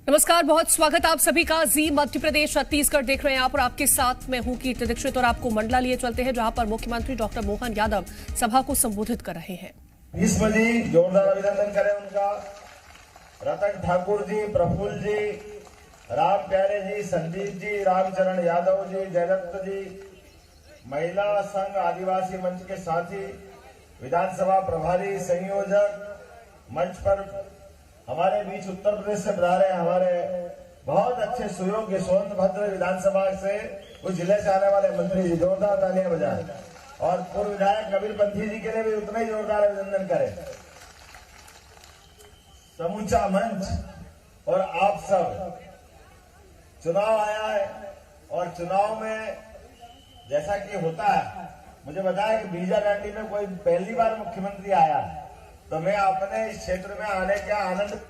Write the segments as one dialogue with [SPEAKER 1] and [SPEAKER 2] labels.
[SPEAKER 1] नमस्कार, बहुत स्वागत आप सभी का। जी मध्य प्रदेश छत्तीसगढ़ देख रहे हैं आप और आपके साथ मैं हूं कीर्ति दीक्षित और आपको मंडला लिए चलते हैं जहां पर मुख्यमंत्री डॉक्टर मोहन यादव सभा को संबोधित कर रहे हैं।
[SPEAKER 2] इस बजी जोरदार अभिनंदन करें उनका। रतन ठाकुर जी, प्रफुल्ल जी, राम प्यारे जी, संदीप जी, रामचरण यादव जी, जयदत्त जी, महिला संघ आदिवासी मंच के साथी, विधानसभा प्रभारी, संयोजक, मंच पर हमारे बीच उत्तर प्रदेश से बुला रहे हमारे बहुत अच्छे सुयोग्य सोनभद्र विधानसभा से उस जिले से आने वाले मंत्री जी, जोरदार तालियां बजाएं। और पूर्व विधायक कबीर पंथी जी के लिए भी उतना ही जोरदार अभिनंदन करें। समूचा मंच और आप सब, चुनाव आया है और चुनाव में जैसा कि होता है, मुझे बताया कि बीजाडांडी में कोई पहली बार मुख्यमंत्री आया है, तो मैं अपने इस क्षेत्र में आने का आनंद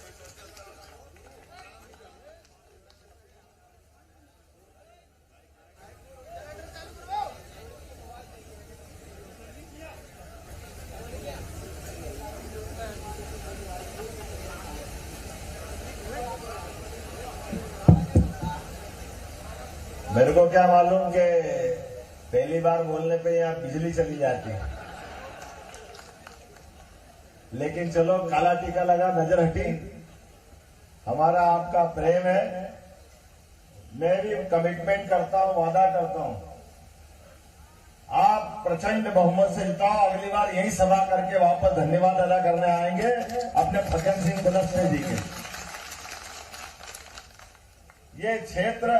[SPEAKER 2] मेरे को क्या मालूम कि पहली बार बोलने पे यहाँ बिजली चली जाती है, लेकिन चलो काला टीका लगा, नजर हटी। हमारा आपका प्रेम है। मैं भी कमिटमेंट करता हूं, वादा करता हूं, आप प्रचंड बहुमत से जिताओ। अगली बार यही सभा करके वापस धन्यवाद अदा करने आएंगे अपने फग्गन सिंह कुलस्ते जी के। ये क्षेत्र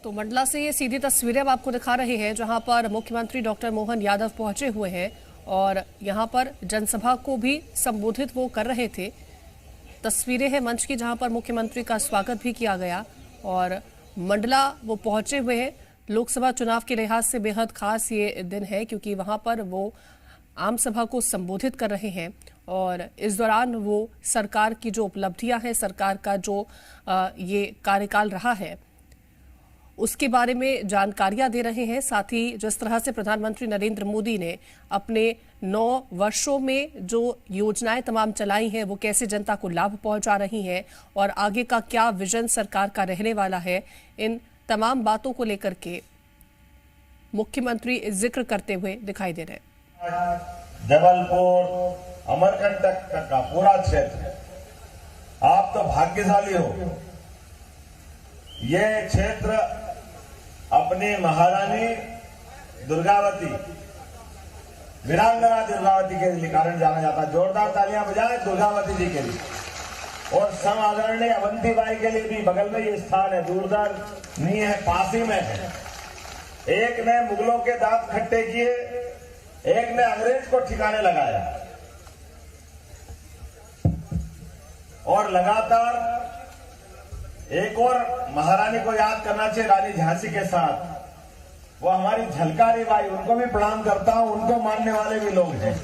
[SPEAKER 1] तो मंडला से ये सीधी तस्वीरें हम आपको दिखा रहे हैं जहां पर मुख्यमंत्री डॉक्टर मोहन यादव पहुंचे हुए हैं और यहां पर जनसभा को भी संबोधित वो कर रहे थे। तस्वीरें हैं मंच की जहां पर मुख्यमंत्री का स्वागत भी किया गया और मंडला वो पहुंचे हुए हैं। लोकसभा चुनाव के लिहाज से बेहद खास ये दिन है क्योंकि वहां पर वो आम सभा को संबोधित कर रहे हैं और इस दौरान वो सरकार की जो उपलब्धियां हैं, सरकार का जो ये कार्यकाल रहा है, उसके बारे में जानकारियां दे रहे हैं। साथ ही जिस तरह से प्रधानमंत्री नरेंद्र मोदी ने अपने 9 वर्षों में जो योजनाएं तमाम चलाई हैं वो कैसे जनता को लाभ पहुंचा रही हैं और आगे का क्या विजन सरकार का रहने वाला है, इन तमाम बातों को लेकर के मुख्यमंत्री जिक्र करते हुए दिखाई दे रहे हैं।
[SPEAKER 2] जबलपुर, अमरकंटक का पूरा क्षेत्र, आप तो भाग्यशाली हो। ये क्षेत्र अपनी महारानी दुर्गावती, वीरांगना दुर्गावती के कारण जाना जाता है। जोरदार तालियां बजाएं दुर्गावती जी के लिए। और सम आदरणीय अवंतीबाई के लिए भी बगल में ये स्थान है, दूरदर नहीं है, पास ही में है। एक ने मुगलों के दांत खट्टे किए, एक ने अंग्रेज को ठिकाने लगाया और लगातार एक और महारानी को याद करना चाहिए, रानी झांसी के साथ। वो हमारी झलकारी बाई, उनको भी प्रणाम करता हूं, उनको मानने वाले भी लोग हैं।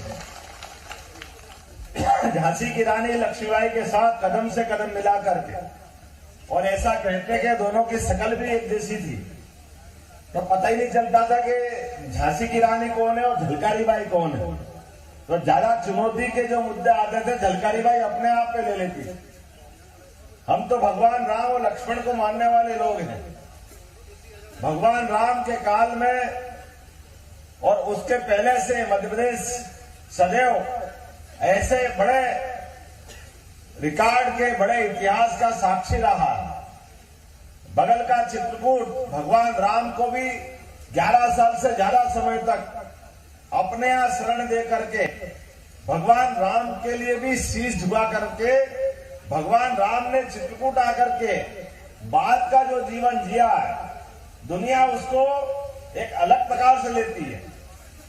[SPEAKER 2] झांसी की रानी लक्ष्मीबाई के साथ कदम से कदम मिला करके, और ऐसा कहते कि दोनों की शकल भी एक जैसी थी, तो पता ही नहीं चलता था कि झांसी की रानी कौन है और झलकारी बाई कौन है। तो ज्यादा चुनौती के जो मुद्दे आते थे, झलकारी बाई अपने आप पे ले लेती। हम तो भगवान राम और लक्ष्मण को मानने वाले लोग हैं। भगवान राम के काल में और उसके पहले से मध्य प्रदेश सदैव ऐसे बड़े रिकॉर्ड के, बड़े इतिहास का साक्षी रहा। बगल का चित्रकूट भगवान राम को भी 11 साल से ज्यादा समय तक अपने यहां शरण दे करके, भगवान राम के लिए भी शीश झुका करके भगवान राम ने चित्रकूट आकर के बाद का जो जीवन जिया है, दुनिया उसको एक अलग प्रकार से लेती है।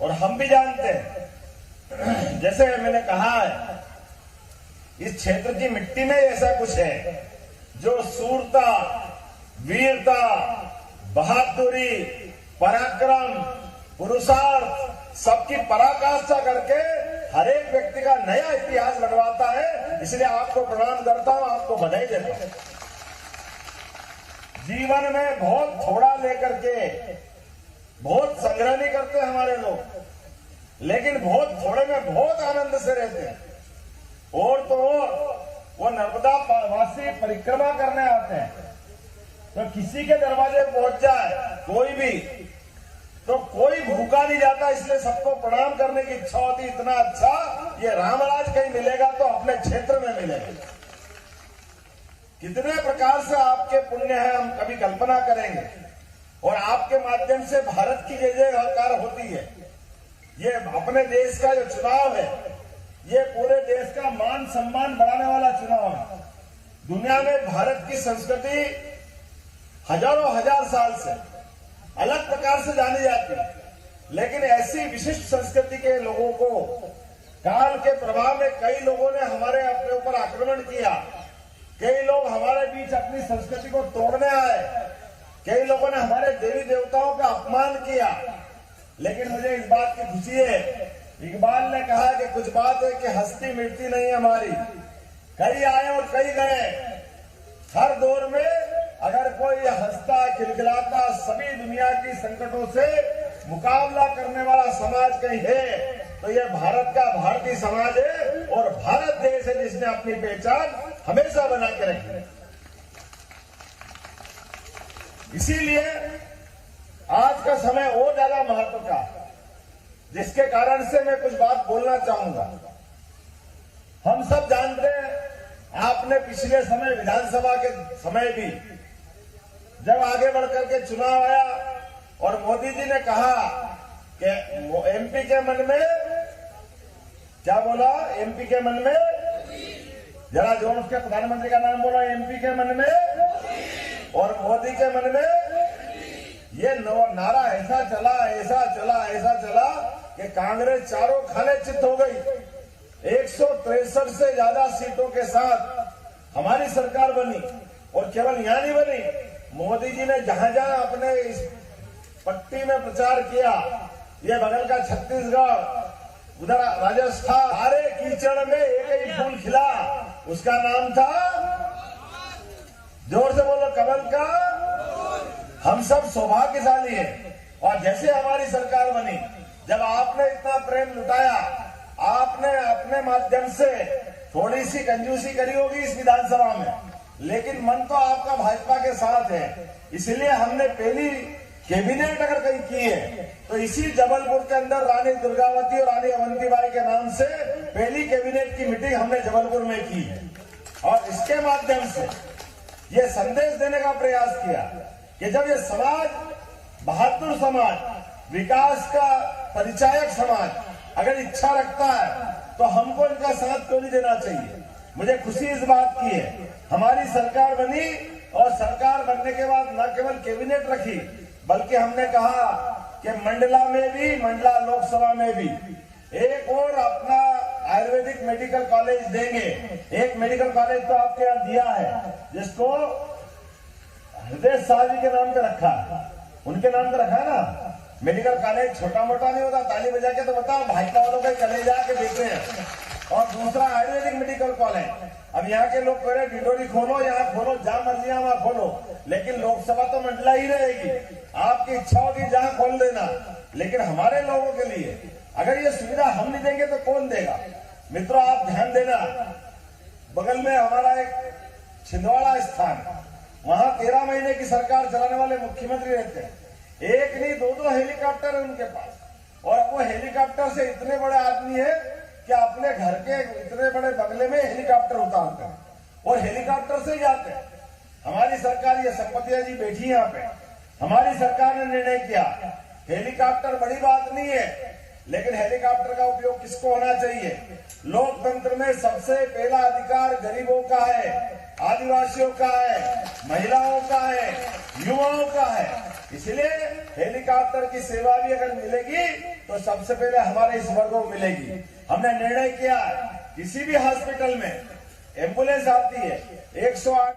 [SPEAKER 2] और हम भी जानते हैं, जैसे मैंने कहा है इस क्षेत्र की मिट्टी में ऐसा कुछ है जो शूरता, वीरता, बहादुरी, पराक्रम, पुरुषार्थ सबकी पराकाष्ठा करके हर एक व्यक्ति का नया इतिहास बनवाता है। इसलिए आपको प्रणाम करता हूं, आपको बधाई देता हूं। जीवन में बहुत थोड़ा लेकर के बहुत संग्रह नहीं करते हमारे लोग, लेकिन बहुत थोड़े में बहुत आनंद से रहते हैं। और तो और वो नर्मदा वासी परिक्रमा करने आते हैं, तो किसी के दरवाजे पहुंच जाए कोई भी, तो कोई भूखा नहीं जाता। इसलिए सबको प्रणाम करने की इच्छा होती। इतना अच्छा ये रामराज कहीं मिलेगा तो अपने क्षेत्र में मिलेगा। कितने प्रकार से आपके पुण्य है, हम कभी कल्पना करेंगे। और आपके माध्यम से भारत की जय जयकार होती है। ये अपने देश का जो चुनाव है, ये पूरे देश का मान सम्मान बढ़ाने वाला चुनाव है। दुनिया में भारत की संस्कृति हजारों हजार साल से अलग प्रकार से जानी जाती है, लेकिन ऐसी विशिष्ट संस्कृति के लोगों को काल के प्रभाव में कई लोगों ने हमारे अपने ऊपर आक्रमण किया। कई लोग हमारे बीच अपनी संस्कृति को तोड़ने आए। कई लोगों ने हमारे देवी देवताओं का अपमान किया। लेकिन मुझे इस बात की खुशी है, इकबाल ने कहा कि कुछ बात है कि हस्ती मिटती नहीं हमारी। कई आए और कई गए। हर दौर में अगर कोई हंसता, खिलखिलाता, सभी दुनिया की संकटों से मुकाबला करने वाला समाज कहीं है तो यह भारत का भारतीय समाज है। और भारत देश है जिसने अपनी पहचान हमेशा बना के रखी है। इसीलिए आज का समय और ज्यादा महत्व का, जिसके कारण से मैं कुछ बात बोलना चाहूंगा। हम सब जानते हैं, आपने पिछले समय विधानसभा के समय भी जब आगे बढ़कर के चुनाव आया और मोदी जी ने कहा कि एमपी के मन में, क्या बोला, एमपी के मन में, जरा जोर के प्रधानमंत्री का नाम बोला, एमपी के मन में और मोदी के मन में, ये नारा ऐसा चला कि कांग्रेस चारों खाने चित हो गई। 163 से ज्यादा सीटों के साथ हमारी सरकार बनी। और केवल यहां नहीं बनी, मोदी जी ने जहां जहां अपने इस पट्टी में प्रचार किया, ये बगल का छत्तीसगढ़, उधर राजस्थान, सारे कीचड़ में एक ही फूल खिला, उसका नाम था, जोर से बोलो, कमल का। हम सब सौभाग्यशाली हैं। और जैसे हमारी सरकार बनी, जब आपने इतना प्रेम लुटाया, आपने अपने माध्यम से थोड़ी सी कंजूसी करी होगी इस विधानसभा में, लेकिन मन तो आपका भाजपा के साथ है। इसलिए हमने पहली कैबिनेट अगर कहीं की है तो इसी जबलपुर के अंदर रानी दुर्गावती और रानी अवंतीबाई के नाम से पहली कैबिनेट की मीटिंग हमने जबलपुर में की है। और इसके माध्यम से ये संदेश देने का प्रयास किया कि जब ये समाज, बहादुर समाज, विकास का परिचायक समाज अगर इच्छा रखता है तो हमको इनका साथ क्यों नहीं देना चाहिए। मुझे खुशी इस बात की है, हमारी सरकार बनी और सरकार बनने के बाद न केवल कैबिनेट रखी, बल्कि हमने कहा कि मंडला में भी, मंडला लोकसभा में भी एक और अपना आयुर्वेदिक मेडिकल कॉलेज देंगे। एक मेडिकल कॉलेज तो आपके यहाँ दिया है, जिसको हृदय शाह जी के नाम पे रखा, उनके नाम पे रखा है ना। मेडिकल कॉलेज छोटा मोटा नहीं होता, ताली बजा के तो बताओ, भाजपा वालों के चले जाके देते हैं। और दूसरा आयुर्वेदिक मेडिकल कॉलेज, अब यहाँ के लोग कह रहे डिडोरी खोलो, यहाँ खोलो, जहां मर्जी वहां खोलो, लेकिन लोकसभा तो मंडला ही रहेगी। आपकी इच्छा होगी जहां खोल देना, लेकिन हमारे लोगों के लिए अगर ये सुविधा हम नहीं देंगे तो कौन देगा। मित्रों, आप ध्यान देना, बगल में हमारा एक छिंदवाड़ा स्थान, वहां 13 महीने की सरकार चलाने वाले मुख्यमंत्री रहते हैं। एक नहीं, दो हेलीकॉप्टर है उनके पास। और वो हेलीकॉप्टर से इतने बड़े आदमी है कि अपने घर के इतने बड़े बंगले में हेलीकॉप्टर उतारते हैं और हेलीकॉप्टर से जाते हैं। हमारी सरकार, ये संपत्तियां जी बैठी यहाँ पे, हमारी सरकार ने निर्णय किया, हेलीकॉप्टर बड़ी बात नहीं है, लेकिन हेलीकॉप्टर का उपयोग किसको होना चाहिए। लोकतंत्र में सबसे पहला अधिकार गरीबों का है, आदिवासियों का है, महिलाओं का है, युवाओं का है। इसलिए हेलीकॉप्टर की सेवा भी अगर मिलेगी तो सबसे पहले हमारे इस वर्गों को मिलेगी। हमने निर्णय किया किसी भी हॉस्पिटल में एम्बुलेंस आती है 108